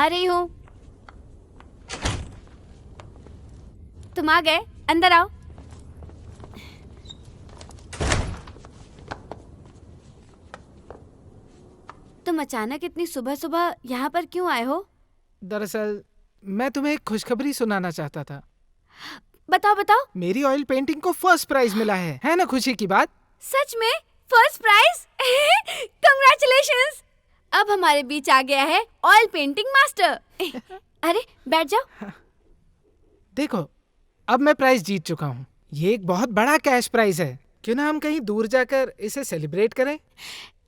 रही हूँ। तुम आ गए, अंदर आओ। तुम अचानक इतनी सुबह सुबह यहाँ पर क्यों आए हो? दरअसल मैं तुम्हें एक खुशखबरी सुनाना चाहता था। बताओ बताओ। मेरी ऑयल पेंटिंग को फर्स्ट प्राइज मिला है ना खुशी की बात? सच में? First prize? कंग्रेचुलेशंस! अब हमारे बीच आ गया है ऑयल पेंटिंग मास्टर। अरे बैठ जाओ। देखो, अब मैं प्राइज जीत चुका हूँ। ये एक बहुत बड़ा कैश प्राइज है। क्यों ना हम कहीं दूर जाकर इसे सेलिब्रेट करें?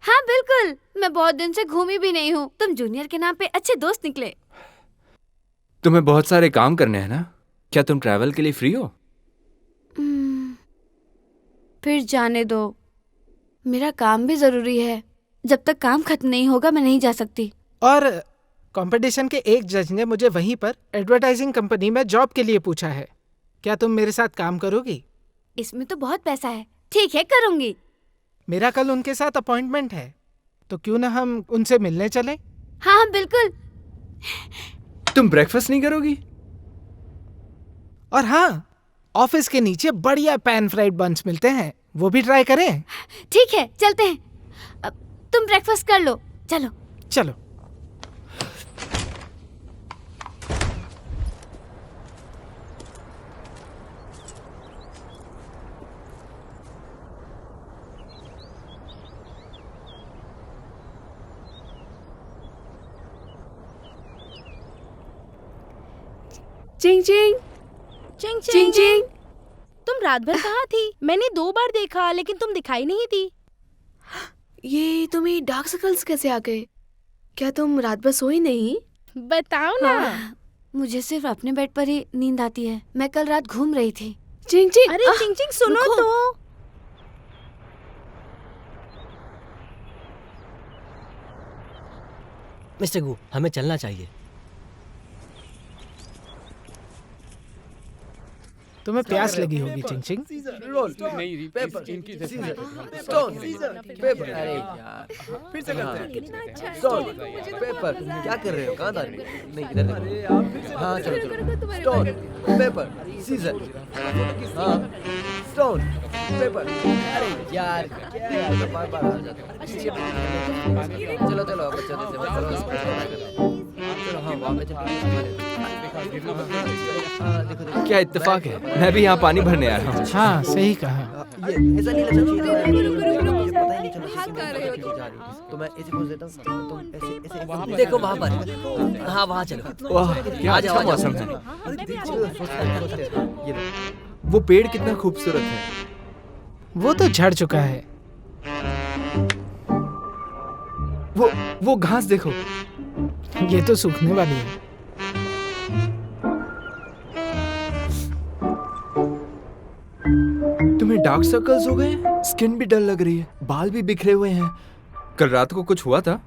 हाँ बिल्कुल, मैं बहुत दिन से घूमी भी नहीं हूँ। तुम जूनियर के नाम पे अच्छे दोस्त निकले। तुम्हें बहुत सारे काम करने हैं ना? क्या तुम ट्रैवल के लिए फ्री हो? फिर जाने दो, मेरा काम भी जरूरी है। जब तक काम खत्म नहीं होगा मैं नहीं जा सकती। और कंपटीशन के एक जज ने मुझे वहीं पर एडवर्टाइजिंग कंपनी में जॉब के लिए पूछा है। क्या तुम मेरे साथ काम करोगी? इसमें तो बहुत पैसा है। ठीक है, करूँगी। मेरा कल उनके साथ अपॉइंटमेंट है, तो क्यों ना हम उनसे मिलने चलें? हाँ हाँ बिल्कुल। तुम ब्रेकफास्ट नहीं करोगी? और हाँ, ऑफिस के नीचे बढ़िया पैन फ्राइड बन्स मिलते हैं, वो भी ट्राई करें? ठीक है, चलते हैं। अब तुम ब्रेकफास्ट कर लो। चलो चलो। चिंग चिंग चिंग चिंग चिंग, तुम रात भर कहाँ थी? मैंने 2 बार देखा लेकिन तुम दिखाई नहीं थी। ये तुम्हें डार्क सर्कल्स कैसे आ गए? क्या तुम रात भर सोई नहीं? बताओ ना। मुझे सिर्फ अपने बेड पर ही नींद आती है। मैं कल रात घूम रही थी। चिंग चिंग, अरे चिंग चिंग सुनो रुको। तो। मिस्टर गू, हमें चलना चाहिए। तुम्हें प्यास लगी होगी चिंग चिंग। फिर से करते हैं। स्टोन पेपर, क्या कर रहे हो? कहाँ था? नहीं, इधर देखो। हाँ चलो चलो। Stone paper scissor. हाँ स्टोन पेपर। अरे यार क्या यार, बार बार आ जाता है। चलो चलो अब अच्छा चलो। हाँ वहाँ पे चलो। देखो क्या इत्तेफाक है, मैं भी यहाँ पानी भरने आया हूँ। हाँ सही कहा। ये ऐसा नहीं लगना चाहिए। मुझे पता ही नहीं चला तो मैं ऐसे खोज देता हूँ। तुम ऐसे देखो वहाँ पर। हाँ वहाँ चलो। वाह क्या आ जाओ, अच्छा आ जाओ। मौसम है। ये वो पेड़ कितना खूबसूरत है। वो तो झड़ चुका है। वो घास देखो। ये तो सूखने वाली है। तुम्हें डार्क सर्कल्स हो गए? स्किन भी डल लग रही है, बाल भी बिखरे हुए हैं। कल रात को कुछ हुआ था?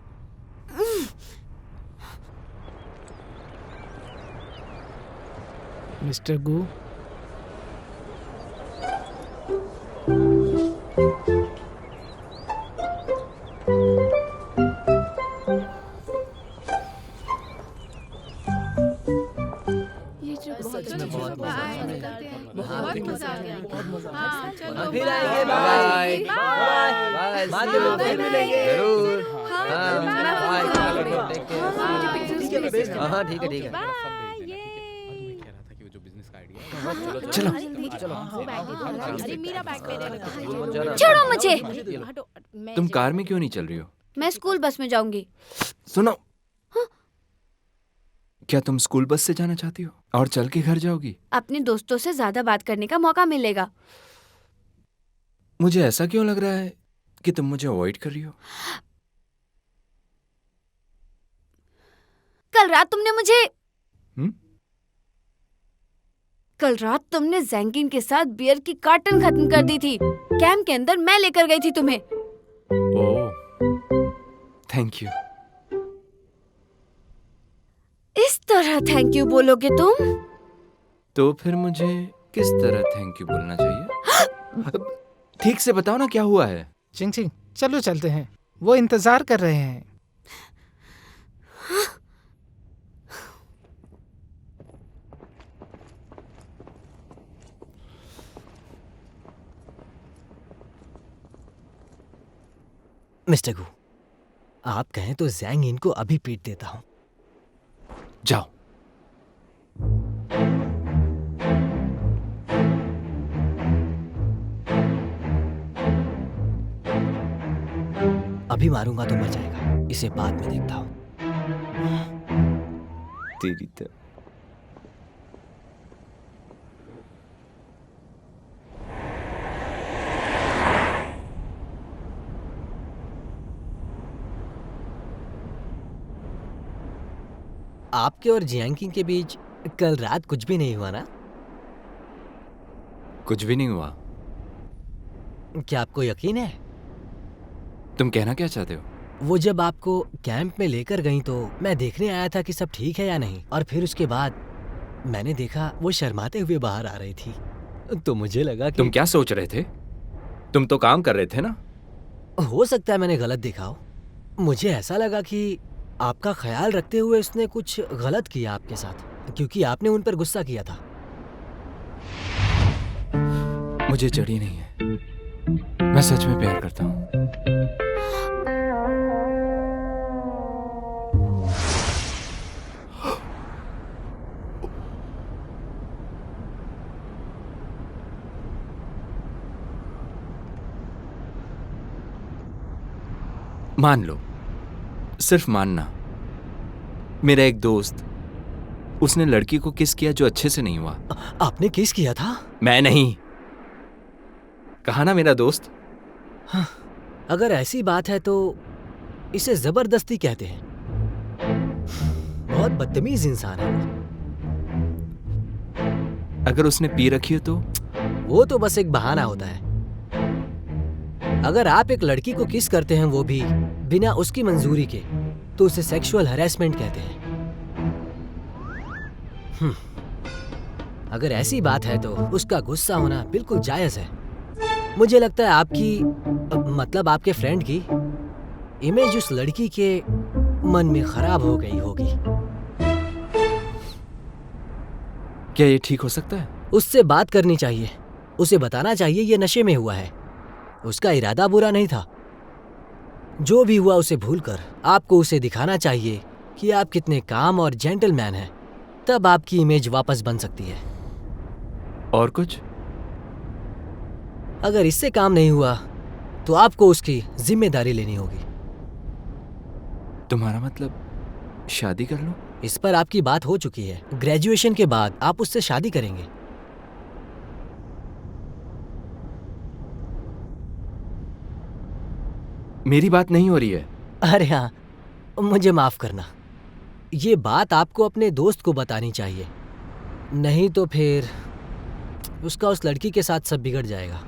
मिस्टर गू, फिर आएंगे। Bye bye bye. फिर मिलेंगे जरूर। हाँ बाय। हाँ ठीक है ठीक है। चलो अरे मेरा बैग मेरे। छोड़ो मुझे। तुम कार में क्यों नहीं चल रही हो? मैं स्कूल बस में जाऊंगी। सुनो। क्या तुम स्कूल बस से जाना चाहती हो और चल के घर जाओगी? अपने दोस्तों से ज्यादा बात करने का मौका मिलेगा। मुझे ऐसा क्यों लग रहा है कि तुम मुझे अवॉइड कर रही हो? कल रात तुमने मुझे हम्म? कल रात तुमने जैंगिन के साथ बियर की कार्टन खत्म कर दी थी। कैंप के अंदर मैं लेकर गई थी तुम्हें। ओह, थैंक यू। इस तरह थैंक यू बोलोगे तुम? तो फिर मुझे किस तरह थैंक यू बोलना चाहिए? ठीक से बताओ ना क्या हुआ है। चिंग चिंग चलो चलते हैं, वो इंतजार कर रहे हैं। मिस्टर गु, आप कहें तो जैंग इनको अभी पीट देता हूँ। जाओ। अभी मारूंगा तो मर जाएगा, इसे बाद में देखता हूँ। तेरी तो आपके और जियांग के बीच कल रात कुछ भी नहीं हुआ ना? कुछ भी नहीं हुआ। क्या आपको यकीन है? तुम कहना क्या चाहते हो? वो जब आपको कैंप में लेकर गई तो मैं देखने आया था कि सब ठीक है या नहीं, और फिर उसके बाद मैंने देखा वो शर्माते हुए बाहर आ रही थी, तो मुझे लगा कि तुम क्या सोच रहे थे? तुम तो काम कर रहे थे ना? हो सकता है मैंने गलत देखा हो। मुझे ऐसा लगा कि आपका ख्याल रखते हुए उसने कुछ गलत किया आपके साथ, क्योंकि आपने उन पर गुस्सा किया था। मुझे जड़ी नहीं है, मैं सच में प्यार करता हूँ। मान लो, सिर्फ मानना, मेरा एक दोस्त, उसने लड़की को किस किया जो अच्छे से नहीं हुआ। आपने किस किया था? मैं नहीं, कहा ना मेरा दोस्त। अगर ऐसी बात है तो इसे जबरदस्ती कहते हैं। बहुत बदतमीज इंसान है वो। अगर उसने पी रखी हो तो? वो तो बस एक बहाना होता है। अगर आप एक लड़की को किस करते हैं, वो भी बिना उसकी मंजूरी के, तो उसे सेक्सुअल हैरेसमेंट कहते हैं। अगर ऐसी बात है तो उसका गुस्सा होना बिल्कुल जायज है। मुझे लगता है आपकी, मतलब आपके फ्रेंड की इमेज उस लड़की के मन में खराब हो गई होगी। क्या ये ठीक हो सकता है? उससे बात करनी चाहिए, उसे बताना चाहिए ये नशे में हुआ है, उसका इरादा बुरा नहीं था। जो भी हुआ उसे भूलकर आपको उसे दिखाना चाहिए कि आप कितने काम और जेंटलमैन हैं, तब आपकी इमेज वापस बन सकती है। और कुछ? अगर इससे काम नहीं हुआ तो आपको उसकी जिम्मेदारी लेनी होगी। तुम्हारा मतलब शादी कर लो? इस पर आपकी बात हो चुकी है। ग्रेजुएशन के बाद आप उससे शादी करेंगे। मेरी बात नहीं हो रही है। अरे हाँ, मुझे माफ करना। ये बात आपको अपने दोस्त को बतानी चाहिए, नहीं तो फिर उसका उस लड़की के साथ सब बिगड़ जाएगा।